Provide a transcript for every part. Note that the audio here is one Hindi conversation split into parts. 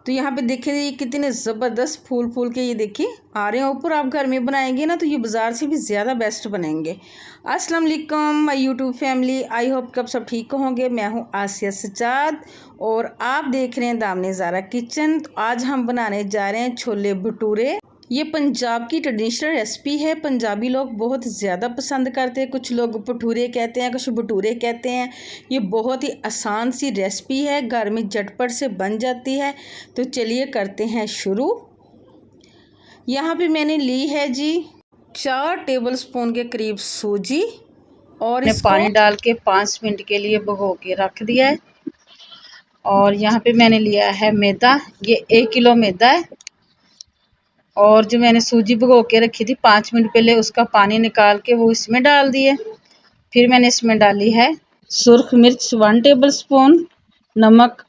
तो यहाँ पे देखिए ये कितने ज़बरदस्त फूल फूल के ये देखिए आ रहे हैं ऊपर। आप घर में बनाएंगे ना तो ये बाज़ार से भी ज़्यादा बेस्ट बनेंगे। अस्सलाम वालेकुम my YouTube family, I hope कब सब ठीक होंगे। मैं हूँ आसिया सजाद और आप देख रहे हैं दामने ज़ारा किचन। तो आज हम बनाने जा रहे हैं छोले भटूरे। ये पंजाब की ट्रेडिशनल रेसिपी है। पंजाबी लोग बहुत ज़्यादा पसंद करते हैं। कुछ लोग भटूरे कहते हैं, कुछ भटूरे कहते हैं। ये बहुत ही आसान सी रेसिपी है, घर में झटपट से बन जाती है। तो चलिए करते हैं शुरू। यहाँ पे मैंने ली है जी 4 टेबलस्पून के करीब सूजी और इसको पानी डाल के 5 मिनट के लिए भिगो के रख दिया है। और यहाँ पे मैंने लिया है मैदा, ये 1 किलो मैदा है। और जो मैंने सूजी भिगो के रखी थी 5 मिनट पहले, उसका पानी निकाल के वो इसमें डाल दिए। फिर मैंने इसमें डाली है सुर्ख मिर्च 1 टेबलस्पून, नमक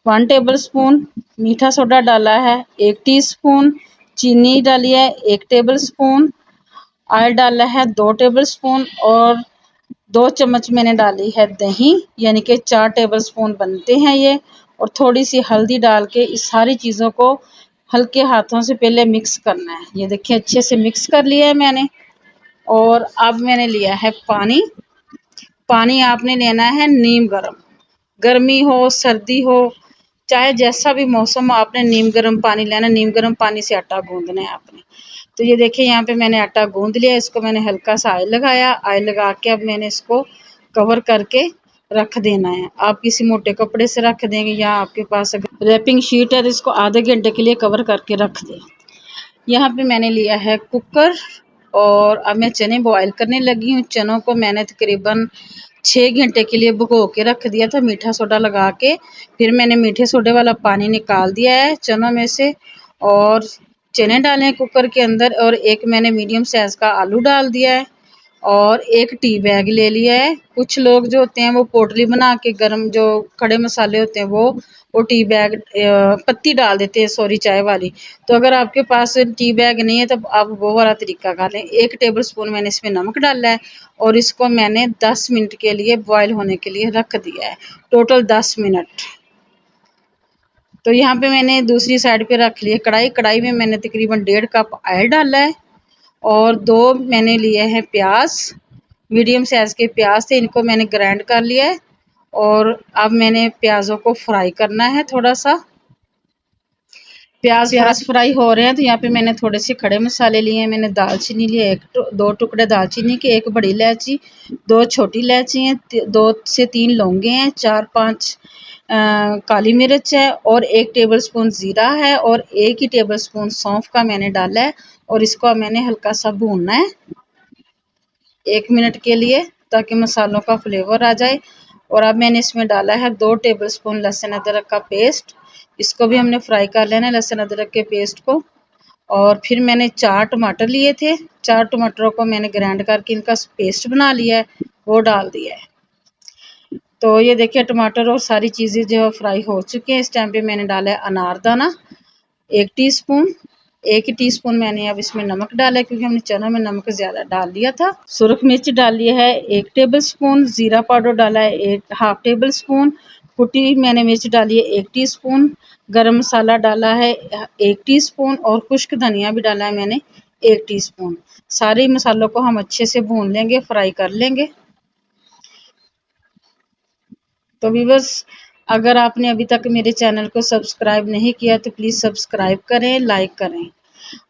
1 टेबलस्पून, मीठा सोडा डाला है 1 टीस्पून, चीनी डाली है 1 टेबलस्पून, ऑयल डाला है 2 टेबलस्पून और 2 चम्मच मैंने डाली है दही, यानी कि 4 टेबलस्पून बनते हैं ये। और थोड़ी सी हल्दी डाल के इस सारी चीज़ों को हल्के हाथों से पहले मिक्स करना है। ये देखिए अच्छे से मिक्स कर लिया है मैंने। और अब मैंने लिया है पानी। पानी आपने लेना है नीम गर्म, गर्मी हो सर्दी हो चाहे जैसा भी मौसम हो, आपने नीम गर्म पानी लेना। नीम गर्म पानी से आटा गूंदना है आपने। तो ये देखिए यहाँ पे मैंने आटा गूंद लिया। इसको मैंने हल्का सा ऑयल लगाया। ऑयल लगा के अब मैंने इसको कवर करके रख देना है। आप किसी मोटे कपड़े से रख देंगे या आपके पास अगर रैपिंग शीट है तो इसको आधे घंटे के लिए कवर करके रख दें। यहाँ पे मैंने लिया है कुकर और अब मैं चने बॉयल करने लगी हूँ। चनों को मैंने तकरीबन 6 घंटे के लिए भिगो के रख दिया था मीठा सोडा लगा के। फिर मैंने मीठे सोडे वाला पानी निकाल दिया है चनों में से और चने डाले कुकर के अंदर। और एक मैंने मीडियम साइज़ का आलू डाल दिया है और 1 टी बैग ले लिया है। कुछ लोग जो होते हैं वो पोटली बना के गरम जो खड़े मसाले होते हैं वो टी बैग पत्ती डाल देते हैं, सॉरी चाय वाली। तो अगर आपके पास टी बैग नहीं है तो आप वो वाला तरीका कर लें। 1 टेबलस्पून मैंने इसमें नमक डाला है और इसको मैंने 10 मिनट के लिए बॉयल होने के लिए रख दिया है, टोटल 10 मिनट। तो यहाँ पे मैंने दूसरी साइड पे रख लिया कढ़ाई। कढ़ाई में मैंने तकरीबन 1.5 कप ऑयल डाला है और 2 मैंने लिए हैं प्याज, मीडियम साइज़ के प्याज थे, इनको मैंने ग्राइंड कर लिया है। और अब मैंने प्याज़ों को फ्राई करना है थोड़ा सा। प्याज फ्राई हो रहे हैं तो यहाँ पे मैंने थोड़े से खड़े मसाले लिए हैं। मैंने दालचीनी लिए 2 टुकड़े दालचीनी के, 1 बड़ी इलायची, 2 छोटी इलायची हैं, 2 से 3 लौंगे हैं, 4-5 काली मिर्च है और 1 टेबलस्पून ज़ीरा है और 1 ही टेबलस्पून सौंफ का मैंने डाला है। और इसको मैंने हल्का सा भूनना है 1 मिनट के लिए ताकि मसालों का फ्लेवर आ जाए। और अब मैंने इसमें डाला है 2 टेबलस्पून लहसुन अदरक का पेस्ट। इसको भी हमने फ्राई कर लेना है लहसुन अदरक के पेस्ट को। और फिर मैंने 4 टमाटर लिए थे, 4 टमाटरों को मैंने ग्राइंड करके इनका पेस्ट बना लिया है, वो डाल दिया है। तो ये देखिए टमाटर और सारी चीज़ें जो फ्राई हो चुकी हैं। इस टाइम पे मैंने डाला है अनारदाना 1 टीस्पून। 1 टीस्पून मैंने अब इसमें नमक डाला है क्योंकि हमने चनों में नमक ज़्यादा डाल दिया था। सुरख मिर्च डाली है 1 टेबलस्पून, ज़ीरा पाउडर डाला है 1/2 टेबलस्पून, कुटी मैंने मिर्च डाली है 1 टीस्पून, गरम मसाला डाला है 1 टीस्पून और खुश्क धनिया भी डाला है मैंने 1 टीस्पून। सारे मसालों को हम अच्छे से भून लेंगे, फ्राई कर लेंगे। तो व्यूअर्स, अगर आपने अभी तक मेरे चैनल को सब्सक्राइब नहीं किया तो प्लीज़ सब्सक्राइब करें, लाइक करें।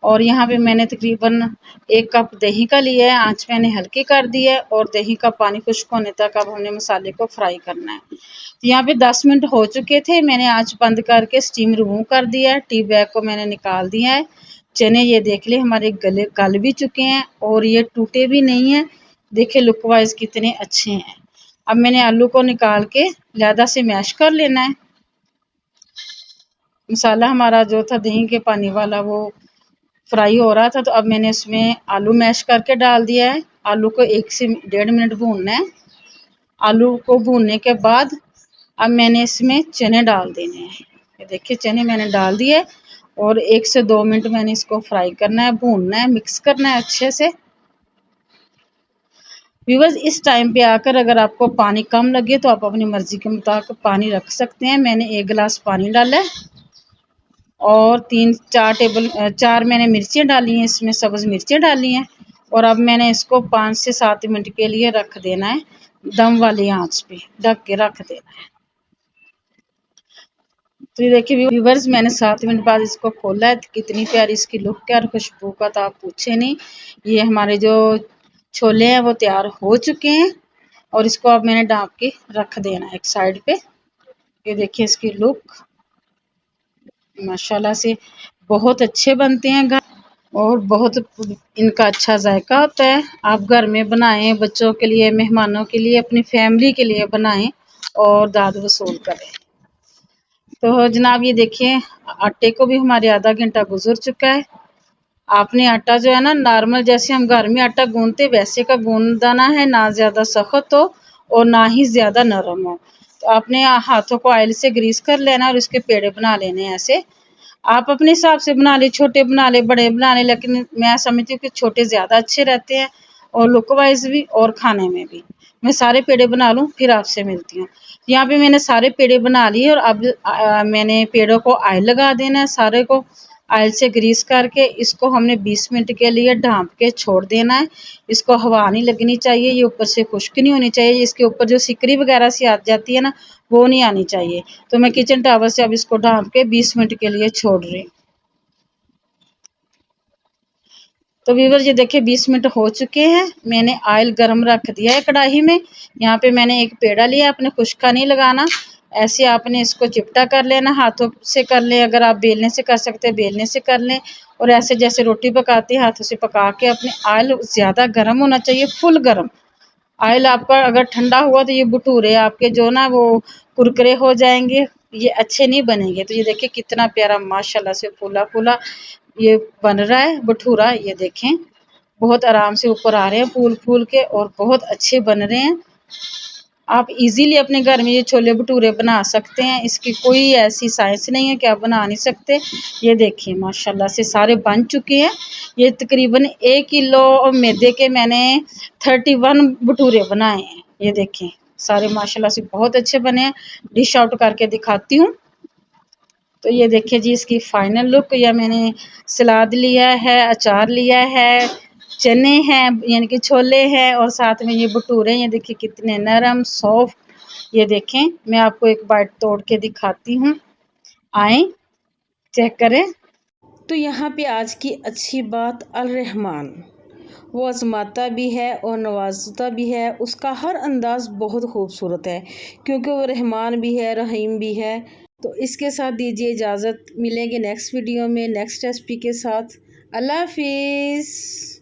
और यहाँ पे मैंने तकरीबन 1 कप दही का लिया है, आंच मैंने हल्की कर दी है और दही का पानी खुश्क होने तक अब हमने मसाले को फ्राई करना है। तो यहाँ पे 10 मिनट हो चुके थे, मैंने आंच बंद करके स्टीम रिमूव कर दिया है। टी बैग को मैंने निकाल दिया है। चने ये देख ले हमारे गल भी चुके हैं और ये टूटे भी नहीं हैं। देखिए लुक वाइज कितने अच्छे हैं। अब मैंने आलू को निकाल के ज़्यादा से मैश कर लेना है। मसाला हमारा जो था दही के पानी वाला वो फ्राई हो रहा था, तो अब मैंने इसमें आलू मैश करके डाल दिया है। आलू को 1 से 1.5 मिनट भूनना है। आलू को भूनने के बाद अब मैंने इसमें चने डाल देने हैं। ये देखिए चने मैंने डाल दिए और 1 से 2 मिनट मैंने इसको फ्राई करना है, भूनना है, मिक्स करना है अच्छे से। व्यूअर्स, इस टाइम पे आकर अगर आपको पानी कम लगे तो आप अपनी मर्ज़ी के मुताबिक पानी रख सकते हैं। मैंने 1 गिलास पानी डाला है और 4 मैंने मिर्चियाँ डाली हैं, इसमें सब्ज़ मिर्चियाँ डाली हैं। और अब मैंने इसको 5 से 7 मिनट के लिए रख देना है, दम वाली आंच पे ढक के रख देना है। तो ये देखिए व्यूवर्स, मैंने 7 मिनट बाद इसको खोला है, तो कितनी प्यारी इसकी लुक है और खुशबू का तो आप पूछे नहीं। ये हमारे जो छोले हैं वो तैयार हो चुके हैं और इसको अब मैंने ढाँप के रख देना है एक साइड पे। ये देखिए इसकी लुक माशाल्लाह से बहुत अच्छे बनते हैं और बहुत इनका अच्छा जायका होता है। आप घर में बनाएं, बच्चों के लिए, मेहमानों के लिए, अपनी फैमिली के लिए बनाएं और दाद वसूल करें। तो जनाब ये देखिए आटे को भी हमारे आधा घंटा गुजर चुका है। आपने आटा जो है ना नॉर्मल जैसे हम घर में आटा गूंदते वैसे का गूंदना है, ना ज़्यादा सख्त हो और ना ही ज़्यादा नरम हो। तो आपने हाथों को ऑयल से ग्रीस कर लेना और इसके पेड़े बना लेने हैं ऐसे। आप अपने हिसाब से बना ले, छोटे बना ले, बड़े बना ले, लेकिन मैं समझती हूँ कि छोटे ज़्यादा अच्छे रहते हैं और लुक वाइज भी और खाने में भी। मैं सारे पेड़े बना लूँ फिर आपसे मिलती हूँ। यहाँ पे मैंने सारे पेड़े बना लिए और अब मैंने पेड़ों को ऑयल लगा देना है, सारे को ऑयल से ग्रीस करके इसको हमने 20 मिनट के लिए ढाँप के छोड़ देना है। इसको हवा नहीं लगनी चाहिए, ये ऊपर से खुश्क नहीं होनी चाहिए, इसके ऊपर जो सिकरी वगैरह सी आ जाती है ना वो नहीं आनी चाहिए। तो मैं किचन टावल से अब इसको ढाँप के 20 मिनट के लिए छोड़ रही हूँ। तो व्यूअर ये देखिए 20 मिनट हो चुके हैं। मैंने ऑयल गरम रख दिया है कढ़ाई में। यहाँ पे मैंने एक पेड़ा लिया, अपने खुश्का नहीं लगाना, ऐसे आपने इसको चिपटा कर लेना, हाथों से कर लें, अगर आप बेलने से कर सकते हैं बेलने से कर लें। और ऐसे जैसे रोटी पकाते हैं हाथों से पका के अपने ऑयल ज़्यादा गर्म होना चाहिए, फुल गर्म। ऑयल आपका अगर ठंडा हुआ तो ये भटूरे आपके जो ना वो कुरकुरे हो जाएंगे, ये अच्छे नहीं बनेंगे। तो ये देखिए कितना प्यारा माशाल्लाह से फूला फूला ये बन रहा है भटूरा। ये देखें बहुत आराम से ऊपर आ रहे हैं फूल फूल के और बहुत अच्छे बन रहे हैं। आप इजीली अपने घर में ये छोले भटूरे बना सकते हैं, इसकी कोई ऐसी साइंस नहीं है कि आप बना नहीं सकते। ये देखिए माशाल्लाह से सारे बन चुके हैं। ये तकरीबन 1 किलो मैदे के मैंने 31 भटूरे बनाए हैं। ये देखें सारे माशाल्लाह से बहुत अच्छे बने हैं। डिश आउट करके दिखाती हूँ। तो ये देखिए जी इसकी फाइनल लुक। या मैंने सलाद लिया है, अचार लिया है, चने हैं यानी कि छोले हैं और साथ में ये भटूरे। ये देखिए कितने नरम सॉफ्ट। ये देखें मैं आपको एक बाइट तोड़ के दिखाती हूँ, आए चेक करें। तो यहाँ पे आज की अच्छी बात, अल रहमान वो आजमाता भी है और नवाजता भी है। उसका हर अंदाज़ बहुत खूबसूरत है क्योंकि वो रहमान भी है, रहीम भी है। तो इसके साथ दीजिए इजाज़त, मिलेंगे नेक्स्ट वीडियो में नेक्स्ट रेसिपी के साथ। अल्लाह हाफिज़।